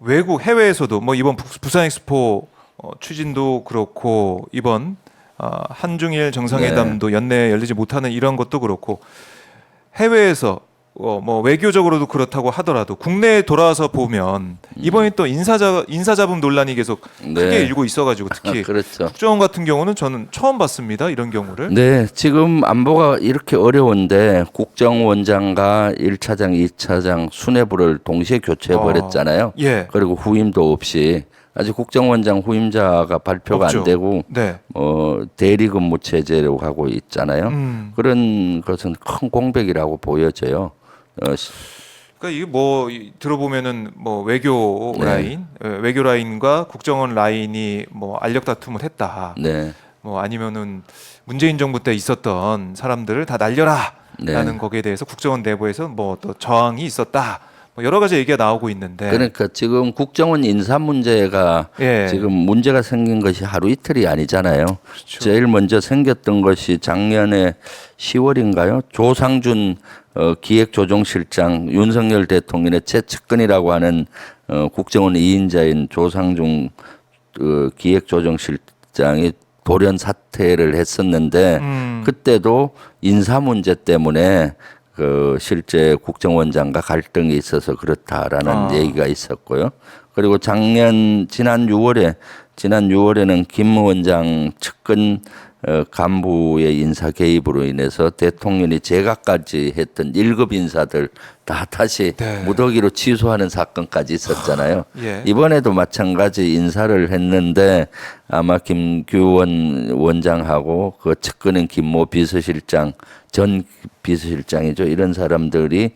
외국 해외에서도 뭐 이번 부산 엑스포 추진도 그렇고 이번 한중일 정상회담도 연내 열리지 못하는 이런 것도 그렇고 해외에서 뭐 외교적으로도 그렇다고 하더라도 국내에 돌아와서 보면 이번에 또 인사잡음 논란이 계속 크게 일고 있어가지고 특히 그렇죠. 국정원 같은 경우는 저는 처음 봤습니다. 이런 경우를. 네, 지금 안보가 이렇게 어려운데 국정원장과 1차장, 2차장 수뇌부를 동시에 교체해 버렸잖아요. 예. 그리고 후임도 없이 아직 국정원장 후임자가 발표가 없죠. 안 되고 네. 대리 근무 체제로 가고 있잖아요. 그런 것은 큰 공백이라고 보여져요. 그러니까 이게 뭐 들어보면은 뭐 외교 라인, 외교 라인과 국정원 라인이 뭐 알력 다툼을 했다. 네. 뭐 아니면은 문재인 정부 때 있었던 사람들을 다 날려라라는 거기에 대해서 국정원 내부에서 뭐 또 저항이 있었다. 뭐 여러 가지 얘기가 나오고 있는데. 그러니까 지금 국정원 인사 문제가 지금 문제가 생긴 것이 하루 이틀이 아니잖아요. 그렇죠. 제일 먼저 생겼던 것이 작년에 10월인가요? 조상준 기획조정실장 윤석열 대통령의 최측근이라고 하는 국정원 2인자인 조상준 기획조정실장이 돌연 사퇴를 했었는데 그때도 인사 문제 때문에 실제 국정원장과 갈등이 있어서 그렇다라는 얘기가 있었고요. 그리고 지난 6월에는 김 원장 측근 간부의 인사 개입으로 인해서 대통령이 제각까지 했던 1급 인사들 다 다시 무더기로 취소하는 사건까지 있었잖아요. 이번에도 마찬가지 인사를 했는데 아마 김규원 원장하고 그 측근인 김모 비서실장 전 비서실장이죠. 이런 사람들이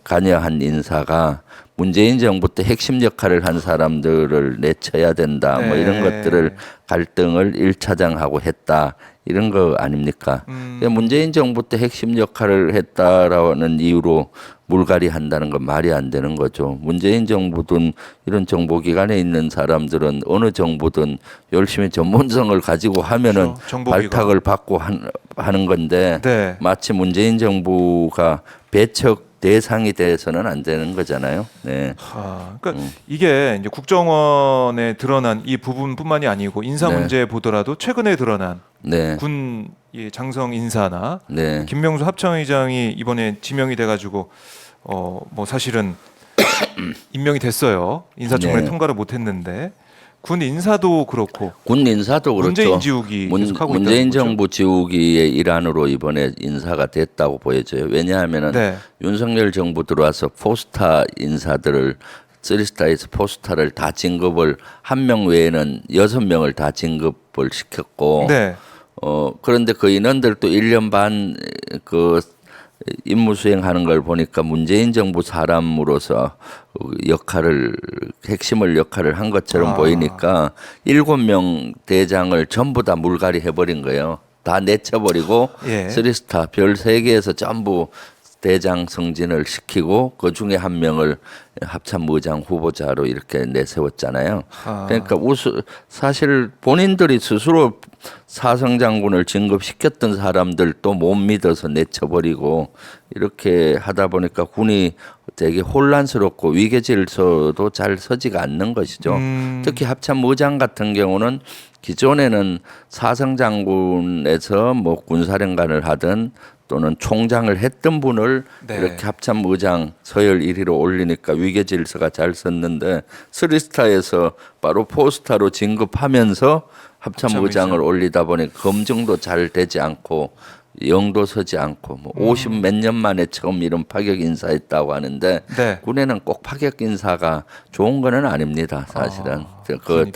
관여한 인사가 문재인 정부 때 핵심 역할을 한 사람들을 내쳐야 된다. 뭐 이런 것들을 갈등을 1차장하고 했다. 이런 거 아닙니까? 문재인 정부 때 핵심 역할을 했다라는 이유로 물갈이 한다는 건 말이 안 되는 거죠. 문재인 정부든 이런 정보기관에 있는 사람들은 어느 정부든 열심히 전문성을 가지고 하면은 그렇죠. 발탁을 받고 하는 건데 마치 문재인 정부가 배척 대상이 돼서는 안 되는 거잖아요. 네. 그러니까 이게 이제 국정원에 드러난 이 부분뿐만이 아니고 인사 문제 보더라도 최근에 드러난 군 장성 인사나 김명수 합참의장이 이번에 지명이 돼가지고 뭐 사실은 임명이 됐어요. 인사청문회 통과를 못했는데. 군 인사도 그렇고 문재인 지우기 계속하고 문재인 있다는 정부 지우기의 일환으로 이번에 인사가 됐다고 보여져요. 왜냐하면은 윤석열 정부 들어와서 포스타 인사들을 3스타에서 포스타를 다 진급을 한 명 외에는 6명을 다 진급을 시켰고 그런데 그 인원들도 1년 반 임무 수행하는 걸 보니까 문재인 정부 사람으로서 핵심을 역할을 한 것처럼 보이니까 7명 대장을 전부 다 물갈이 해버린 거예요. 다 내쳐버리고 3스타 별 3개에서 전부 대장 승진을 시키고 그 중에 한 명을 합참의장 후보자로 이렇게 내세웠잖아요. 그러니까 사실 본인들이 스스로 사성장군을 진급시켰던 사람들도 못 믿어서 내쳐버리고 이렇게 하다 보니까 군이 되게 혼란스럽고 위계질서도 잘 서지가 않는 것이죠. 특히 합참의장 같은 경우는 기존에는 사성장군에서 뭐 군사령관을 하든 또는 총장을 했던 분을 이렇게 합참의장 서열 1위로 올리니까 위계질서가 잘 섰는데 3스타에서 바로 포스타로 진급하면서 합참의장을 올리다 보니 검증도 잘 되지 않고 영도 서지 않고 뭐 50 몇 년 만에 처음 이런 파격 인사했다고 하는데 군에는 꼭 파격 인사가 좋은 거는 아닙니다. 사실은 그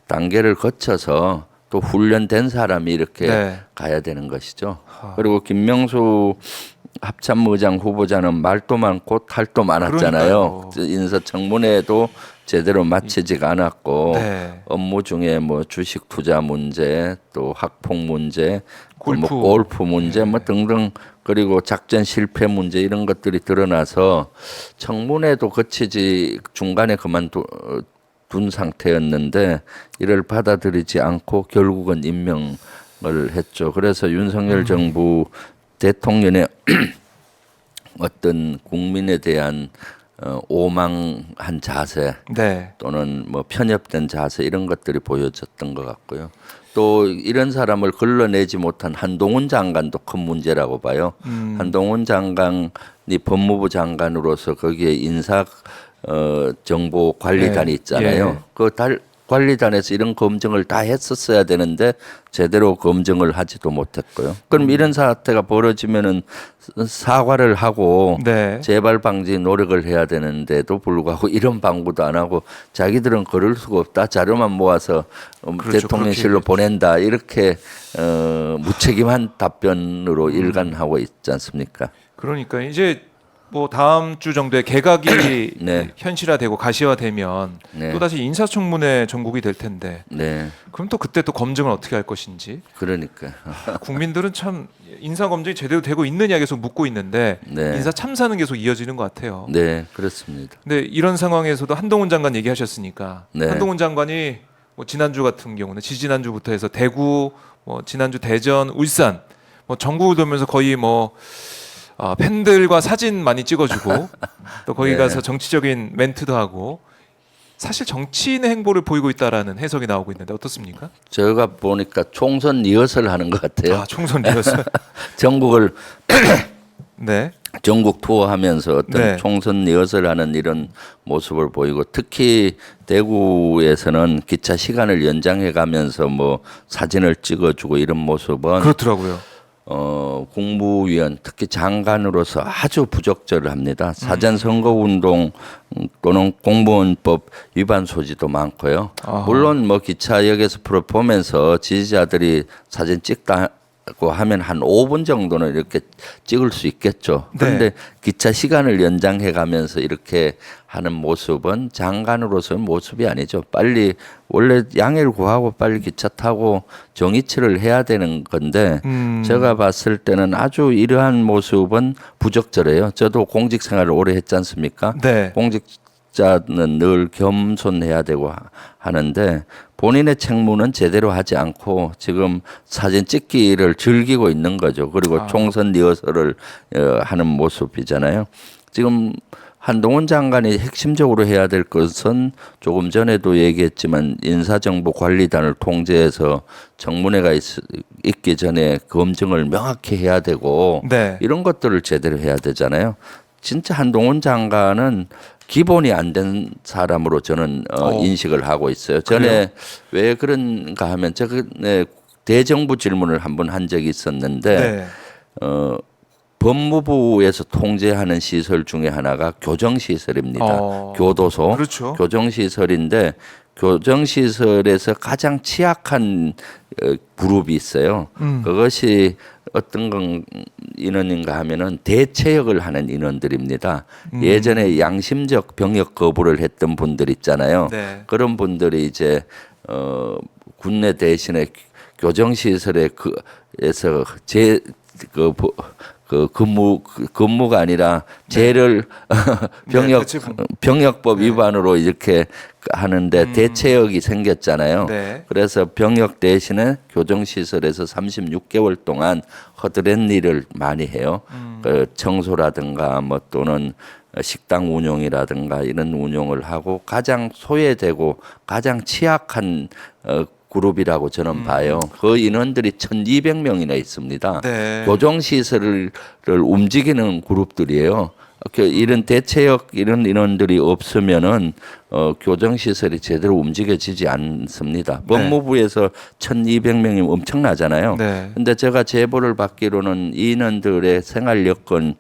단계를 거쳐서 또 훈련된 사람이 이렇게 가야 되는 것이죠. 그리고 김명수 합참의장 후보자는 말도 많고 탈도 많았잖아요. 인사청문회도 제대로 마치지가 않았고 업무 중에 뭐 주식 투자 문제, 또 학폭 문제, 골프 문제 뭐 등등 그리고 작전 실패 문제 이런 것들이 드러나서 청문회도 거치지 중간에 그만둔 상태였는데 이를 받아들이지 않고 결국은 임명을 했죠. 그래서 윤석열 정부 대통령의 어떤 국민에 대한 오망한 자세 네. 또는 뭐 편협된 자세 이런 것들이 보여졌던 것 같고요. 또 이런 사람을 걸러내지 못한 한동훈 장관도 큰 문제라고 봐요. 한동훈 장관이 법무부 장관으로서 거기에 인사 정보 관리단이 있잖아요. 예. 그 관리단에서 이런 검증을 다 했었어야 되는데 제대로 검증을 하지도 못했고요. 그럼 이런 사태가 벌어지면은 사과를 하고 네. 재발 방지 노력을 해야 되는데도 불구하고 이런 방구도 안 하고 자기들은 그럴 수가 없다. 자료만 모아서 그렇죠. 대통령실로 보낸다. 이렇게 무책임한 답변으로 일관하고 있지 않습니까? 그러니까 이제 뭐 다음 주 정도에 개각이 네. 현실화되고 가시화되면 네. 또 다시 인사청문회 전국이 될 텐데 네. 그럼 또 그때 또 검증을 어떻게 할 것인지 그러니까. 국민들은 참 인사 검증이 제대로 되고 있느냐 계속 묻고 있는데 네. 인사 참사는 계속 이어지는 것 같아요. 네, 그렇습니다. 근데 이런 상황에서도 한동훈 장관 얘기하셨으니까 네. 한동훈 장관이 뭐 지난주 같은 경우는 지지난주부터 해서 대구, 뭐 지난주 대전, 울산 뭐 전국을 돌면서 거의 뭐 팬들과 사진 많이 찍어주고 또 거기 네. 가서 정치적인 멘트도 하고 사실 정치인의 행보를 보이고 있다라는 해석이 나오고 있는데 어떻습니까? 제가 보니까 총선 리허설 하는 것 같아요. 아 총선 리허설. 전국을 네. 전국 투어하면서 어떤 네. 총선 리허설하는 이런 모습을 보이고 특히 대구에서는 기차 시간을 연장해가면서 뭐 사진을 찍어주고 이런 모습은 그렇더라고요. 국무위원 특히 장관으로서 아주 부적절합니다. 사전 선거 운동 또는 공무원법 위반 소지도 많고요. 아하. 물론 뭐 기차역에서 보면서 지지자들이 사진 찍다고 하면 한 5분 정도는 이렇게 찍을 수 있겠죠. 그런데 네. 기차 시간을 연장해 가면서 이렇게 하는 모습은 장관으로서의 모습이 아니죠. 빨리 원래 양해를 구하고 빨리 기차 타고 정의치를 해야 되는 건데 제가 봤을 때는 아주 이러한 모습은 부적절해요. 저도 공직 생활을 오래 했지 않습니까? 네. 공직자는 늘 겸손해야 되고 하는데 본인의 책무는 제대로 하지 않고 지금 사진 찍기를 즐기고 있는 거죠. 그리고 총선 리허설을 하는 모습이잖아요. 지금 한동훈 장관이 핵심적으로 해야 될 것은 조금 전에도 얘기했지만 인사정보관리단을 통제해서 청문회가 있기 전에 검증을 명확히 해야 되고 네. 이런 것들을 제대로 해야 되잖아요. 진짜 한동훈 장관은 기본이 안 된 사람으로 저는 인식을 하고 있어요. 전에 그래요? 왜 그런가 하면 최근에 대정부 질문을 한번 한 적이 있었는데 네. 법무부에서 통제하는 시설 중에 하나가 교정시설입니다. 교도소, 그렇죠. 교정시설인데 교정시설에서 가장 취약한 그룹이 있어요. 그것이 어떤 인원인가 하면은 대체역을 하는 인원들입니다. 예전에 양심적 병역 거부를 했던 분들 있잖아요. 네. 그런 분들이 이제 군내 대신에 교정시설에 에서 근무가 아니라 죄를 병역법 위반으로 이렇게 하는데 대체역이 생겼잖아요. 네. 그래서 병역 대신에 교정시설에서 36개월 동안 허드렛 일을 많이 해요. 그 청소라든가 뭐 또는 식당 운영이라든가 이런 운영을 하고 가장 소외되고 가장 취약한 그룹이라고 저는 봐요. 그 인원들이 1,200명이나 있습니다. 네. 교정시설을 움직이는 그룹들이에요. 이런 대체역 이런 인원들이 없으면은 교정시설이 제대로 움직여지지 않습니다. 네. 법무부에서 1,200명이면 엄청나잖아요. 네. 근데 제가 제보를 받기로는 이 인원들의 생활 여건이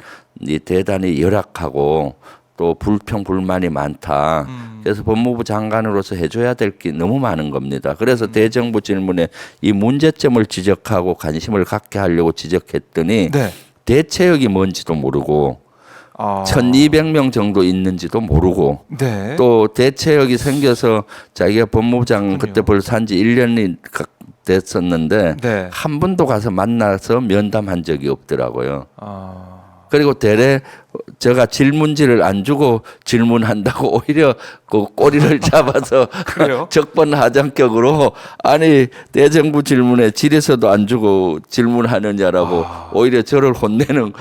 대단히 열악하고 또 불평불만이 많다. 그래서 법무부 장관으로서 해줘야 될 게 너무 많은 겁니다. 그래서 대정부 질문에 이 문제점을 지적하고 관심을 갖게 하려고 지적했더니 네. 대체역이 뭔지도 모르고 1,200명 정도 있는지도 모르고 네. 또 대체역이 생겨서 자기가 법무부장 그렇군요. 그때 벌써 한 지 1년이 됐었는데 네. 한 번도 가서 만나서 면담한 적이 없더라고요. 그리고 대래 제가 질문지를 안 주고 질문한다고 오히려 그 꼬리를 잡아서 그래요? 적반하장격으로 아니 대정부 질문에 질에서도 안 주고 질문하느냐라고 오히려 저를 혼내는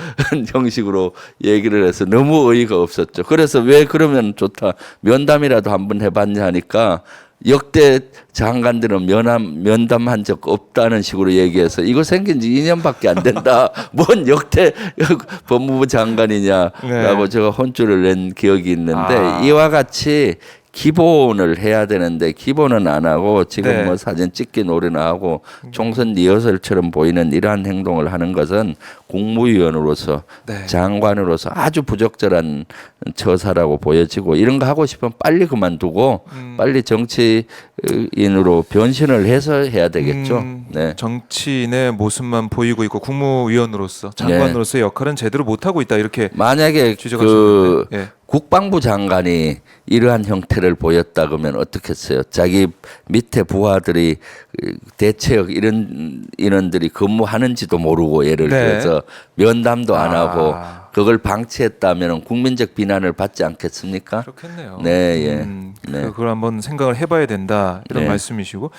형식으로 얘기를 해서 너무 어이가 없었죠. 그래서 왜 그러면 좋다 면담이라도 한번 해봤냐 하니까 역대 장관들은 면담한 적 없다는 식으로 얘기해서 이거 생긴 지 2년밖에 안 된다. 뭔 역대 법무부 장관이냐라고 네. 제가 혼쭐을 낸 기억이 있는데 이와 같이 기본을 해야 되는데 기본은 안 하고 지금 네. 뭐 사진 찍기 놀이나 하고 총선 리허설처럼 보이는 이러한 행동을 하는 것은 국무위원으로서 네. 장관으로서 아주 부적절한 처사라고 보여지고 이런 거 하고 싶으면 빨리 그만두고 빨리 정치인으로 변신을 해서 해야 되겠죠. 네. 정치인의 모습만 보이고 있고 국무위원으로서 장관으로서의 역할은 제대로 못 하고 있다 이렇게 만약에 지적하시는데. 예. 국방부 장관이 이러한 형태를 보였다 그러면 어떻겠어요? 자기 밑에 부하들이 대체역 이런 인원들이 근무하는지도 모르고 예를 네. 들어서 면담도 안 하고 그걸 방치했다면 국민적 비난을 받지 않겠습니까? 그렇겠네요. 네, 예. 네. 그걸 한번 생각을 해봐야 된다 이런 네. 말씀이시고